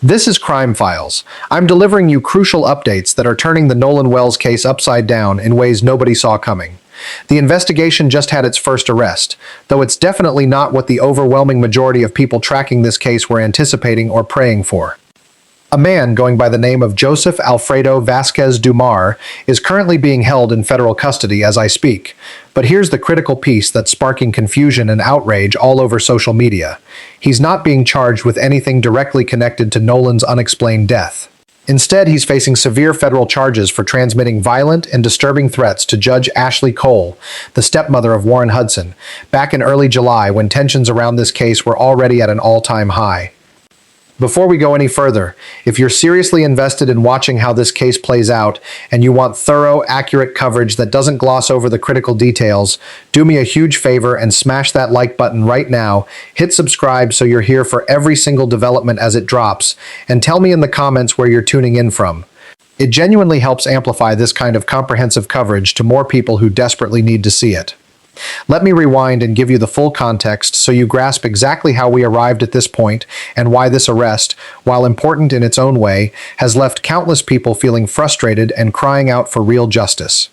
This is Crime Files. I'm delivering you crucial updates that are turning the Nolan Wells case upside down in ways nobody saw coming. The investigation just had its first arrest, though it's definitely not what the overwhelming majority of people tracking this case were anticipating or praying for. A man going by the name of Joseph Alfredo Vasquez Dumar is currently being held in federal custody as I speak. But here's the critical piece that's sparking confusion and outrage all over social media. He's not being charged with anything directly connected to Nolan's unexplained death. Instead, he's facing severe federal charges for transmitting violent and disturbing threats to Judge Ashley Cole, the stepmother of Warren Hudson, back in early July when tensions around this case were already at an all-time high. Before we go any further, if you're seriously invested in watching how this case plays out and you want thorough, accurate coverage that doesn't gloss over the critical details, do me a huge favor and smash that like button right now, hit subscribe so you're here for every single development as it drops, and tell me in the comments where you're tuning in from. It genuinely helps amplify this kind of comprehensive coverage to more people who desperately need to see it. Let me rewind and give you the full context so you grasp exactly how we arrived at this point and why this arrest, while important in its own way, has left countless people feeling frustrated and crying out for real justice.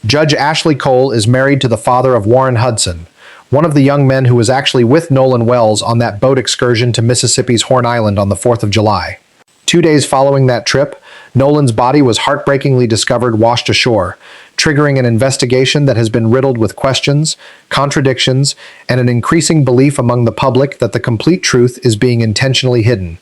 Judge Ashley Cole is married to the father of Warren Hudson, one of the young men who was actually with Nolan Wells on that boat excursion to Mississippi's Horn Island on the 4th of July. 2 days following that trip, Nolan's body was heartbreakingly discovered washed ashore, triggering an investigation that has been riddled with questions, contradictions, and an increasing belief among the public that the complete truth is being intentionally hidden.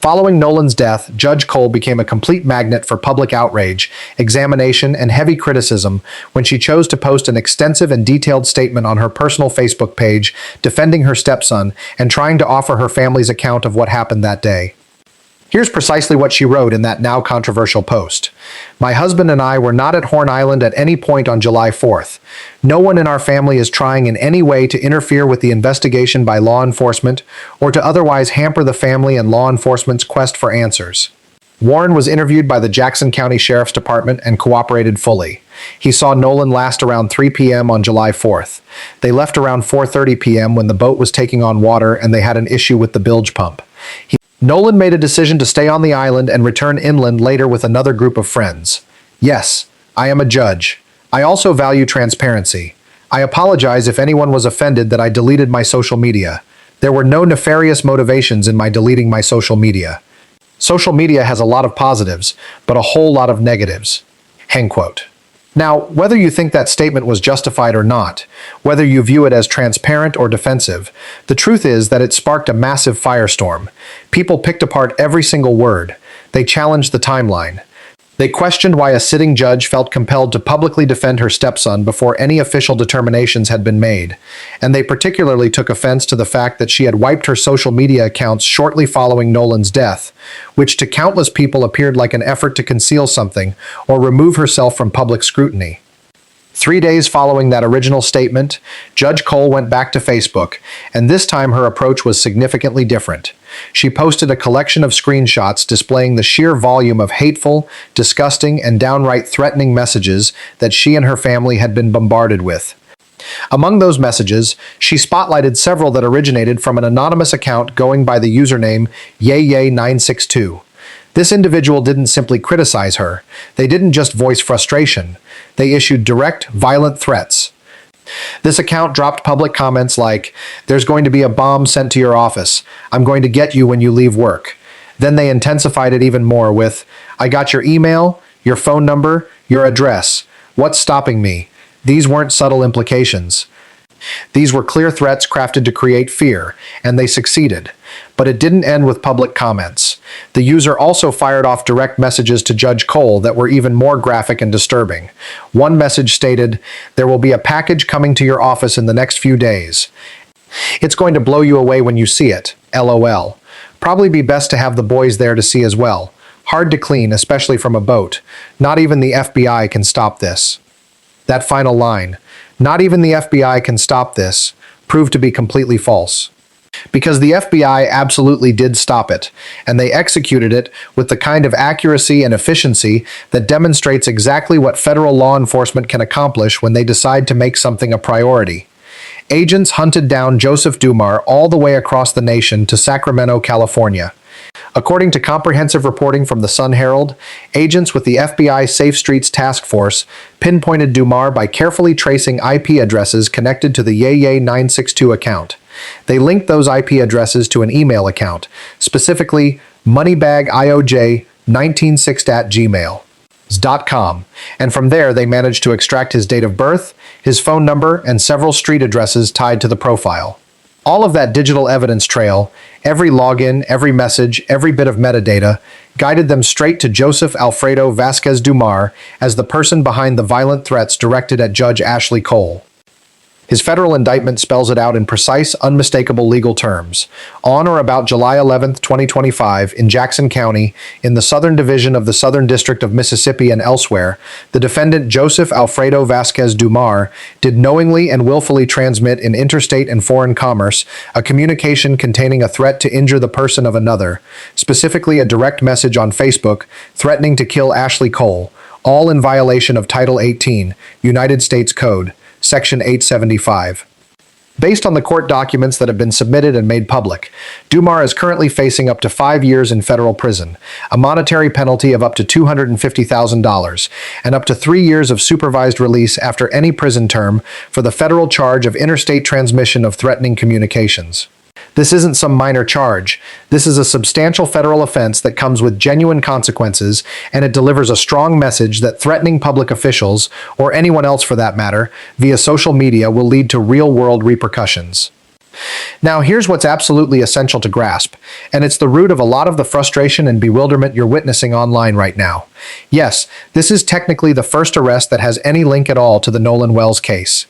Following Nolan's death, Judge Cole became a complete magnet for public outrage, examination, and heavy criticism when she chose to post an extensive and detailed statement on her personal Facebook page defending her stepson and trying to offer her family's account of what happened that day. Here's precisely what she wrote in that now controversial post. My husband and I were not at Horn Island at any point on July 4th. No one in our family is trying in any way to interfere with the investigation by law enforcement or to otherwise hamper the family and law enforcement's quest for answers. Warren was interviewed by the Jackson County Sheriff's Department and cooperated fully. He saw Nolan last around 3 p.m. on July 4th. They left around 4:30 p.m. when the boat was taking on water and they had an issue with the bilge pump. Nolan made a decision to stay on the island and return inland later with another group of friends. Yes, I am a judge. I also value transparency. I apologize if anyone was offended that I deleted my social media. There were no nefarious motivations in my deleting my social media. Social media has a lot of positives, but a whole lot of negatives. End quote. Now, whether you think that statement was justified or not, whether you view it as transparent or defensive, the truth is that it sparked a massive firestorm. People picked apart every single word. They challenged the timeline. They questioned why a sitting judge felt compelled to publicly defend her stepson before any official determinations had been made, and they particularly took offense to the fact that she had wiped her social media accounts shortly following Nolan's death, which to countless people appeared like an effort to conceal something or remove herself from public scrutiny. 3 days following that original statement, Judge Cole went back to Facebook, and this time her approach was significantly different. She posted a collection of screenshots displaying the sheer volume of hateful, disgusting, and downright threatening messages that she and her family had been bombarded with. Among those messages, she spotlighted several that originated from an anonymous account going by the username YayYay962. This individual didn't simply criticize her. They didn't just voice frustration. They issued direct, violent threats. This account dropped public comments like, "There's going to be a bomb sent to your office. I'm going to get you when you leave work." Then they intensified it even more with, "I got your email, your phone number, your address. What's stopping me?" These weren't subtle implications. These were clear threats crafted to create fear, and they succeeded. But it didn't end with public comments. The user also fired off direct messages to Judge Cole that were even more graphic and disturbing. One message stated, "There will be a package coming to your office in the next few days. It's going to blow you away when you see it. LOL. Probably be best to have the boys there to see as well. Hard to clean, especially from a boat. Not even the FBI can stop this." That final line, "Not even the FBI can stop this," proved to be completely false. Because the FBI absolutely did stop it, and they executed it with the kind of accuracy and efficiency that demonstrates exactly what federal law enforcement can accomplish when they decide to make something a priority. Agents hunted down Joseph Dumar all the way across the nation to Sacramento, California. According to comprehensive reporting from the Sun Herald, agents with the FBI Safe Streets Task Force pinpointed Dumar by carefully tracing IP addresses connected to the Yay962 account. They linked those IP addresses to an email account, specifically moneybagioj196@gmail.com, and from there they managed to extract his date of birth, his phone number, and several street addresses tied to the profile. All of that digital evidence trail, every login, every message, every bit of metadata, guided them straight to Joseph Alfredo Vasquez Dumar as the person behind the violent threats directed at Judge Ashley Cole. His federal indictment spells it out in precise, unmistakable legal terms. On or about July 11, 2025, in Jackson County, in the Southern Division of the Southern District of Mississippi and elsewhere, the defendant Joseph Alfredo Vasquez Dumar did knowingly and willfully transmit in interstate and foreign commerce a communication containing a threat to injure the person of another, specifically a direct message on Facebook threatening to kill Ashley Cole, all in violation of Title 18, United States Code, Section 875. Based on the court documents that have been submitted and made public, Dumar is currently facing up to 5 years in federal prison, a monetary penalty of up to $250,000, and up to 3 years of supervised release after any prison term for the federal charge of interstate transmission of threatening communications. This isn't some minor charge. This is a substantial federal offense that comes with genuine consequences, and it delivers a strong message that threatening public officials, or anyone else for that matter, via social media will lead to real-world repercussions. Now, here's what's absolutely essential to grasp, and it's the root of a lot of the frustration and bewilderment you're witnessing online right now. Yes, this is technically the first arrest that has any link at all to the Nolan Wells case.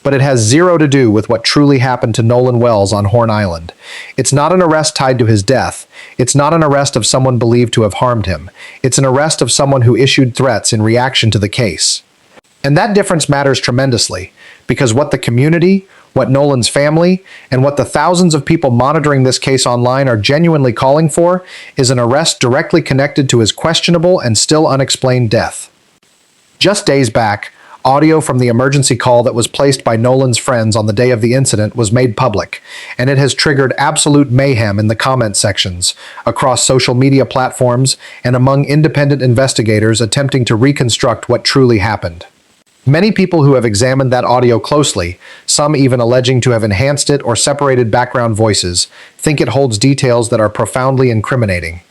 But it has zero to do with what truly happened to Nolan Wells on Horn Island. It's not an arrest tied to his death. It's not an arrest of someone believed to have harmed him. It's an arrest of someone who issued threats in reaction to the case. And that difference matters tremendously, because what the community, what Nolan's family, and what the thousands of people monitoring this case online are genuinely calling for is an arrest directly connected to his questionable and still unexplained death. Just days back, audio from the emergency call that was placed by Nolan's friends on the day of the incident was made public, and it has triggered absolute mayhem in the comment sections, across social media platforms, and among independent investigators attempting to reconstruct what truly happened. Many people who have examined that audio closely, some even alleging to have enhanced it or separated background voices, think it holds details that are profoundly incriminating.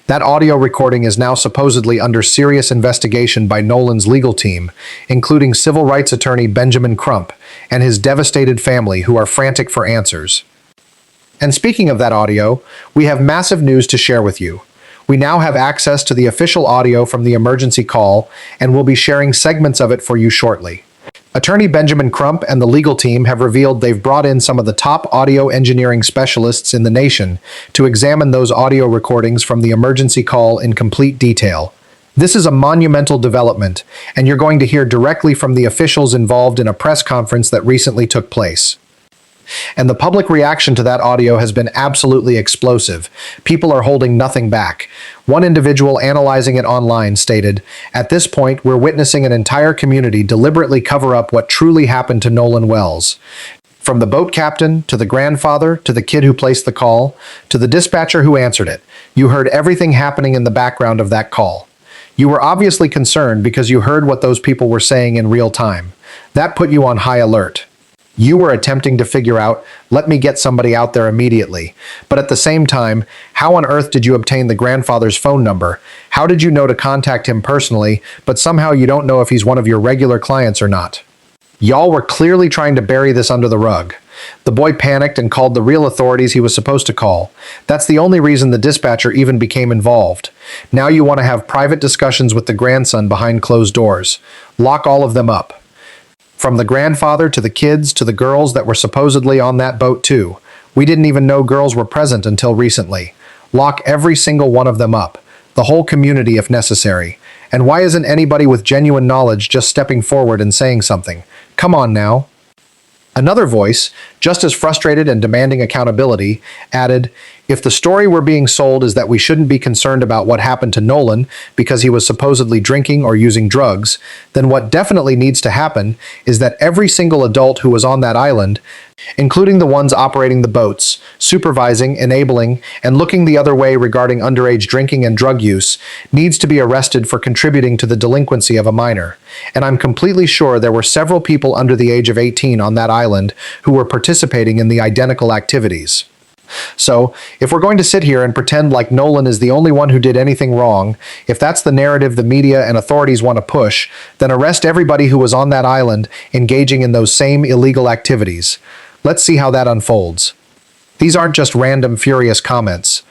That audio recording is now supposedly under serious investigation by Nolan's legal team, including civil rights attorney Benjamin Crump and his devastated family who are frantic for answers. And speaking of that audio, we have massive news to share with you. We now have access to the official audio from the emergency call, and we'll be sharing segments of it for you shortly. Attorney Benjamin Crump and the legal team have revealed they've brought in some of the top audio engineering specialists in the nation to examine those audio recordings from the emergency call in complete detail. This is a monumental development, and you're going to hear directly from the officials involved in a press conference that recently took place. And the public reaction to that audio has been absolutely explosive. People are holding nothing back. One individual analyzing it online stated, "At this point, we're witnessing an entire community deliberately cover up what truly happened to Nolan Wells. From the boat captain, to the grandfather, to the kid who placed the call, to the dispatcher who answered it. You heard everything happening in the background of that call. You were obviously concerned because you heard what those people were saying in real time. That put you on high alert. You were attempting to figure out, let me get somebody out there immediately. But at the same time, how on earth did you obtain the grandfather's phone number? How did you know to contact him personally, but somehow you don't know if he's one of your regular clients or not? Y'all were clearly trying to bury this under the rug. The boy panicked and called the real authorities he was supposed to call. That's the only reason the dispatcher even became involved. Now you want to have private discussions with the grandson behind closed doors. Lock all of them up. From the grandfather to the kids to the girls that were supposedly on that boat too. We didn't even know girls were present until recently. Lock every single one of them up. The whole community if necessary. And why isn't anybody with genuine knowledge just stepping forward and saying something? Come on now." Another voice, just as frustrated and demanding accountability, added, If the story we're being sold is that we shouldn't be concerned about what happened to Nolan because he was supposedly drinking or using drugs, then what definitely needs to happen is that every single adult who was on that island, including the ones operating the boats, supervising, enabling, and looking the other way regarding underage drinking and drug use, needs to be arrested for contributing to the delinquency of a minor. And I'm completely sure there were several people under the age of 18 on that island who were participating in the identical activities. So, if we're going to sit here and pretend like Nolan is the only one who did anything wrong, if that's the narrative the media and authorities want to push, then arrest everybody who was on that island engaging in those same illegal activities. Let's see how that unfolds. These aren't just random furious comments.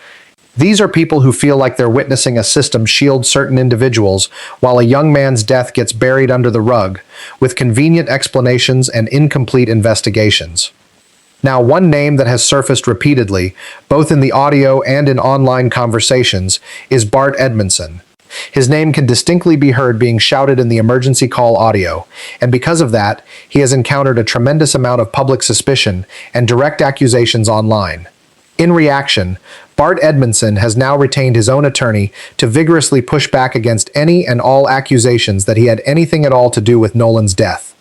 These are people who feel like they're witnessing a system shield certain individuals while a young man's death gets buried under the rug, with convenient explanations and incomplete investigations. Now, one name that has surfaced repeatedly, both in the audio and in online conversations, is Bart Edmondson. His name can distinctly be heard being shouted in the emergency call audio, and because of that, he has encountered a tremendous amount of public suspicion and direct accusations online. In reaction, Bart Edmondson has now retained his own attorney to vigorously push back against any and all accusations that he had anything at all to do with Nolan's death.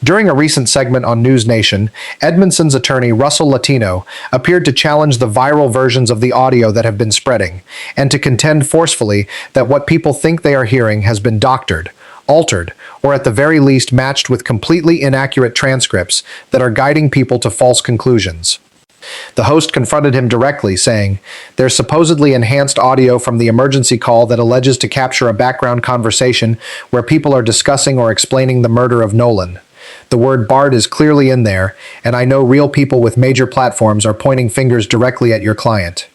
During a recent segment on News Nation, Edmondson's attorney Russell Latino appeared to challenge the viral versions of the audio that have been spreading, and to contend forcefully that what people think they are hearing has been doctored, altered, or at the very least matched with completely inaccurate transcripts that are guiding people to false conclusions. The host confronted him directly, saying, "There's supposedly enhanced audio from the emergency call that alleges to capture a background conversation where people are discussing or explaining the murder of Nolan. The word Bart is clearly in there, and I know real people with major platforms are pointing fingers directly at your client."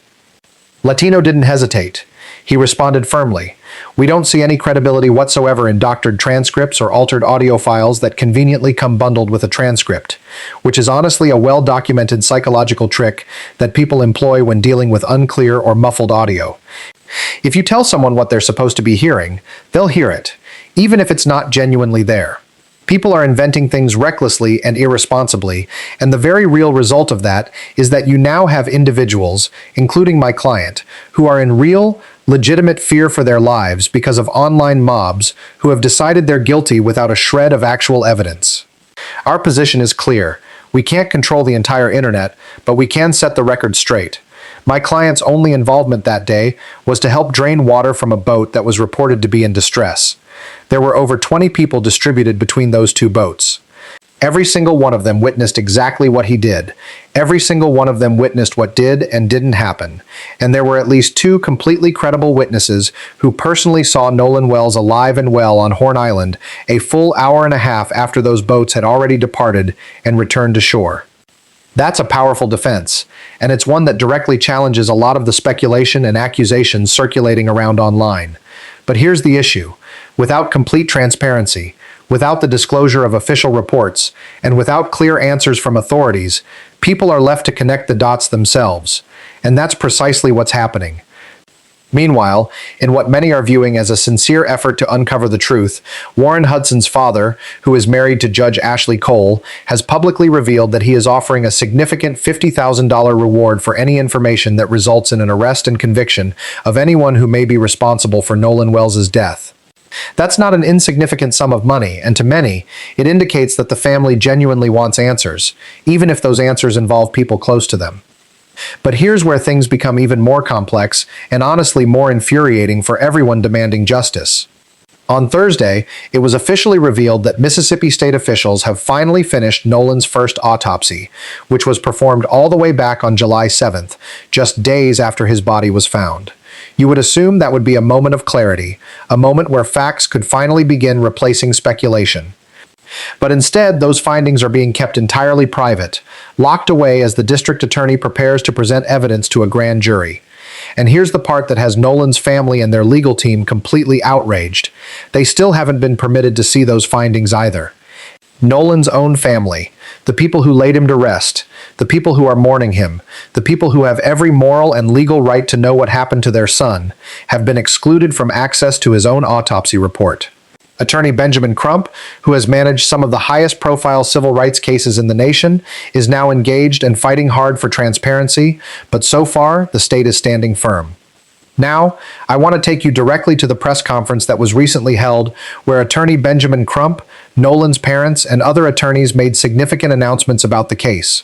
Latino didn't hesitate. He responded firmly, "We don't see any credibility whatsoever in doctored transcripts or altered audio files that conveniently come bundled with a transcript, which is honestly a well-documented psychological trick that people employ when dealing with unclear or muffled audio. If you tell someone what they're supposed to be hearing, they'll hear it, even if it's not genuinely there. People are inventing things recklessly and irresponsibly, and the very real result of that is that you now have individuals, including my client, who are in real, legitimate fear for their lives because of online mobs who have decided they're guilty without a shred of actual evidence. Our position is clear. We can't control the entire internet, but we can set the record straight. My client's only involvement that day was to help drain water from a boat that was reported to be in distress. There were over 20 people distributed between those two boats. Every single one of them witnessed exactly what he did. Every single one of them witnessed what did and didn't happen. And there were at least 2 completely credible witnesses who personally saw Nolan Wells alive and well on Horn Island a full hour and a half after those boats had already departed and returned to shore. That's a powerful defense, and it's one that directly challenges a lot of the speculation and accusations circulating around online. But here's the issue. Without complete transparency, without the disclosure of official reports, and without clear answers from authorities, people are left to connect the dots themselves. And that's precisely what's happening. Meanwhile, in what many are viewing as a sincere effort to uncover the truth, Warren Hudson's father, who is married to Judge Ashley Cole, has publicly revealed that he is offering a significant $50,000 reward for any information that results in an arrest and conviction of anyone who may be responsible for Nolan Wells' death. That's not an insignificant sum of money, and to many, it indicates that the family genuinely wants answers, even if those answers involve people close to them. But here's where things become even more complex and honestly more infuriating for everyone demanding justice. On Thursday, it was officially revealed that Mississippi state officials have finally finished Nolan's first autopsy, which was performed all the way back on July 7th, just days after his body was found. You would assume that would be a moment of clarity, a moment where facts could finally begin replacing speculation. But instead, those findings are being kept entirely private, locked away as the district attorney prepares to present evidence to a grand jury. And here's the part that has Nolan's family and their legal team completely outraged. They still haven't been permitted to see those findings either. Nolan's own family, the people who laid him to rest, the people who are mourning him, the people who have every moral and legal right to know what happened to their son, have been excluded from access to his own autopsy report. Attorney Benjamin Crump, who has managed some of the highest profile civil rights cases in the nation, is now engaged and fighting hard for transparency, but so far, the state is standing firm. Now, I want to take you directly to the press conference that was recently held, where attorney Benjamin Crump, Nolan's parents, and other attorneys made significant announcements about the case.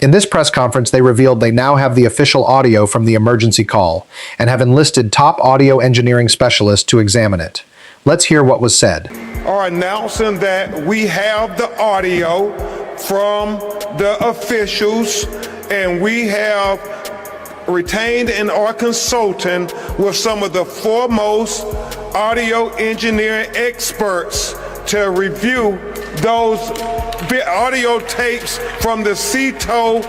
In this press conference, they revealed they now have the official audio from the emergency call and have enlisted top audio engineering specialists to examine it. Let's hear what was said. Are announcing that we have the audio from the officials, and we have retained and are consulting with some of the foremost audio engineering experts to review those audio tapes from the CETO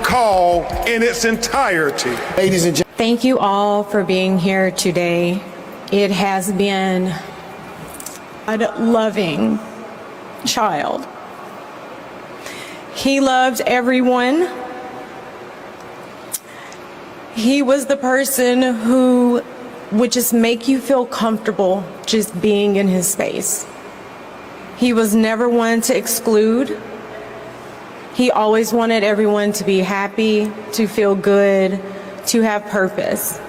call in its entirety. Ladies and gentlemen, thank you all for being here today. It has been a loving child. He loved everyone. He was the person who would just make you feel comfortable just being in his space. He was never one to exclude. He always wanted everyone to be happy, to feel good, to have purpose.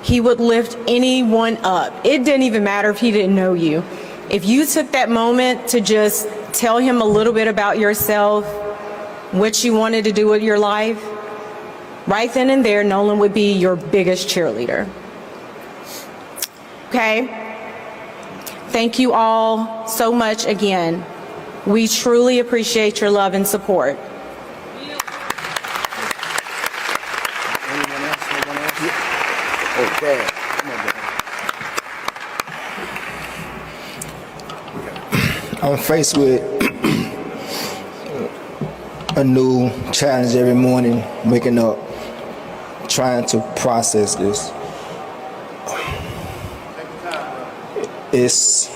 He would lift anyone up. It didn't even matter if he didn't know you. If you took that moment to just tell him a little bit about yourself, what you wanted to do with your life, right then and there, Nolan would be your biggest cheerleader. Okay? Thank you all so much again. We truly appreciate your love and support. okay. I'm faced with a new challenge every morning, waking up, trying to process this. It's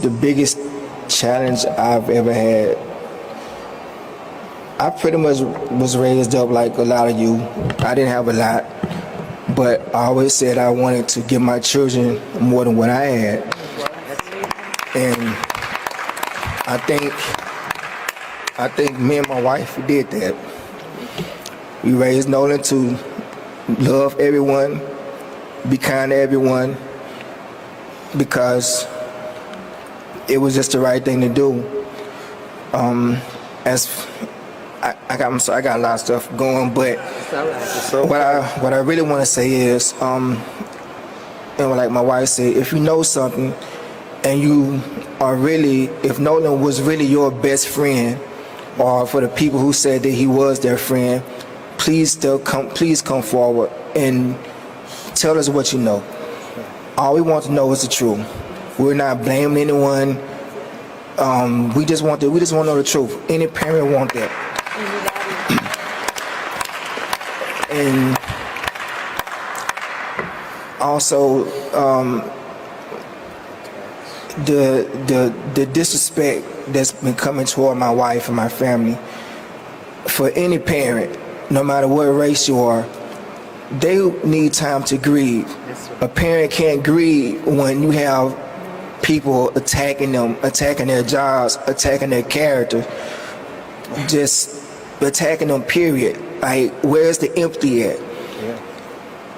the biggest challenge I've ever had. I pretty much was raised up like a lot of you. I didn't have a lot, but I always said I wanted to give my children more than what I had. And I think me and my wife did that. We raised Nolan to love everyone, be kind to everyone, because it was just the right thing to do. I got a lot of stuff going, but what I really want to say is, and like my wife said, if you know something, and you are really, if Nolan was really your best friend, or for the people who said that he was their friend, please come forward and tell us what you know. All we want to know is the truth. We're not blaming anyone. We just want to know the truth. Any parent want that. And also, the disrespect that's been coming toward my wife and my family, for any parent, no matter what race you are, they need time to grieve. A parent can't grieve when you have people attacking them, attacking their jobs, attacking their character, just attacking them, period. Like, where's the empathy at? Yeah.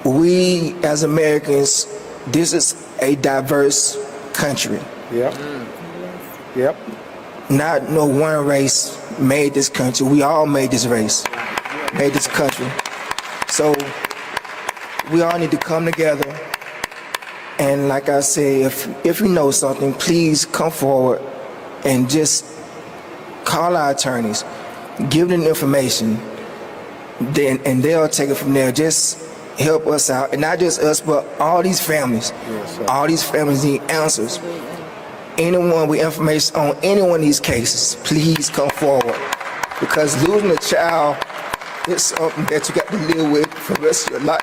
We, as Americans, this is a diverse country. Yep. Yep. Not no one race made this country. We all made this race, made this country. So we all need to come together. And like I say, if you know something, please come forward and just call our attorneys, give them the information, and they'll take it from there. Just help us out, and not just us, but all these families. Yes, all these families need answers. Anyone with information on any one of these cases, please come forward, because losing a child is something that you got to live with for the rest of your life.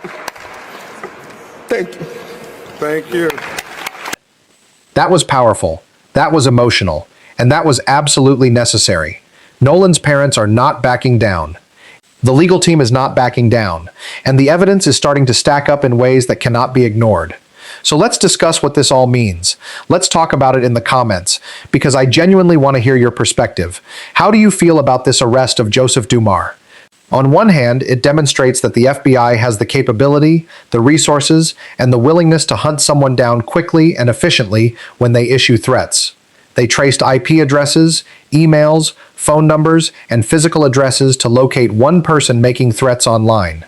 Thank you. Thank you. That was powerful, that was emotional, and that was absolutely necessary. Nolan's parents are not backing down. The legal team is not backing down, and the evidence is starting to stack up in ways that cannot be ignored. So let's discuss what this all means. Let's talk about it in the comments, because I genuinely want to hear your perspective. How do you feel about this arrest of Joseph Dumar? On one hand, it demonstrates that the FBI has the capability, the resources, and the willingness to hunt someone down quickly and efficiently when they issue threats. They traced IP addresses, emails, phone numbers, and physical addresses to locate one person making threats online.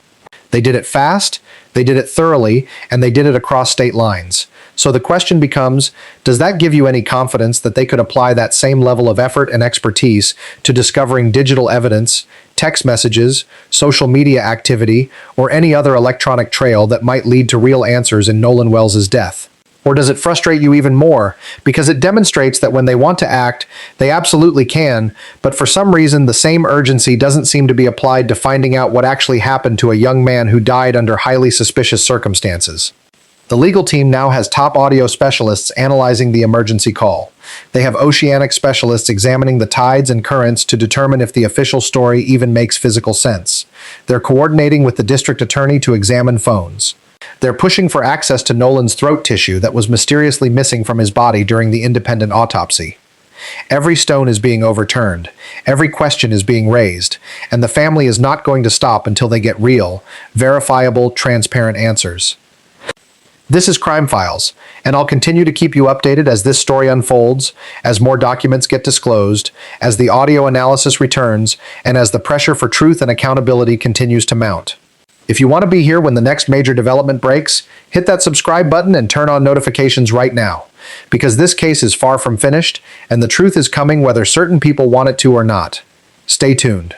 They did it fast, they did it thoroughly, and they did it across state lines. So the question becomes, does that give you any confidence that they could apply that same level of effort and expertise to discovering digital evidence, text messages, social media activity, or any other electronic trail that might lead to real answers in Nolan Wells' death? Or does it frustrate you even more, because it demonstrates that when they want to act, they absolutely can, but for some reason the same urgency doesn't seem to be applied to finding out what actually happened to a young man who died under highly suspicious circumstances? The legal team now has top audio specialists analyzing the emergency call. They have oceanic specialists examining the tides and currents to determine if the official story even makes physical sense. They're coordinating with the district attorney to examine phones. They're pushing for access to Nolan's throat tissue that was mysteriously missing from his body during the independent autopsy. Every stone is being overturned, every question is being raised, and the family is not going to stop until they get real, verifiable, transparent answers. This is Crime Files, and I'll continue to keep you updated as this story unfolds, as more documents get disclosed, as the audio analysis returns, and as the pressure for truth and accountability continues to mount. If you want to be here when the next major development breaks, hit that subscribe button and turn on notifications right now, because this case is far from finished, and the truth is coming whether certain people want it to or not. Stay tuned.